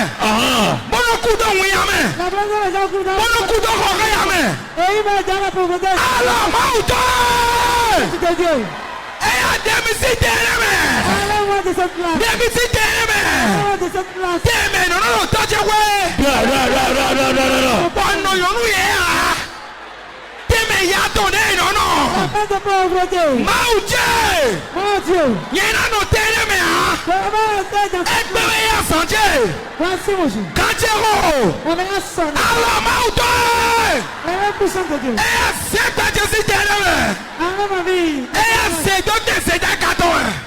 G: Bono kudo wiyame.
C: La place de la Saint-Esprit.
G: Bono kudo khogayame.
C: Et il va dans la pauvreté.
G: Alors Mauche.
C: C'est Dieu.
G: Et à demisi tereme.
C: Allez-moi de cette place.
G: Demisi tereme.
C: Allez-moi de cette place.
G: Teme no touch away.
H: No.
G: Bono yonu ya. Teme ya tonne no.
C: La place de pauvreté.
G: Mauche.
C: Mon Dieu.
G: Yena no tereme ha.
C: Comment est-ce que
G: Egbe ya
C: Voici mon jour. On est à sonner. La puissance de Dieu. Arrête ma vie.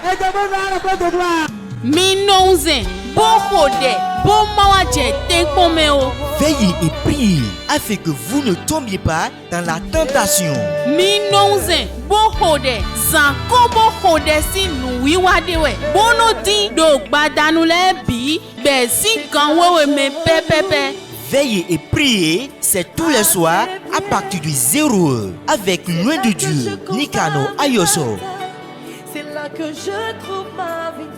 C: Et demande à la porte de gloire.
A: Minonze, bohode, bomawaje tekpomeo.
B: Veillez et priez afin que vous ne tombiez pas dans la tentation.
A: Minonze, bohode, zankobo hode si nuiwadewe. Bonodi do gbadanule bi, besi kanwewe me pepepe.
B: Veillez et priez, c'est tous les soirs à partir du 0 avec Loin de Dieu, Nikano Ayoso.
I: C'est là que je trouve ma vie.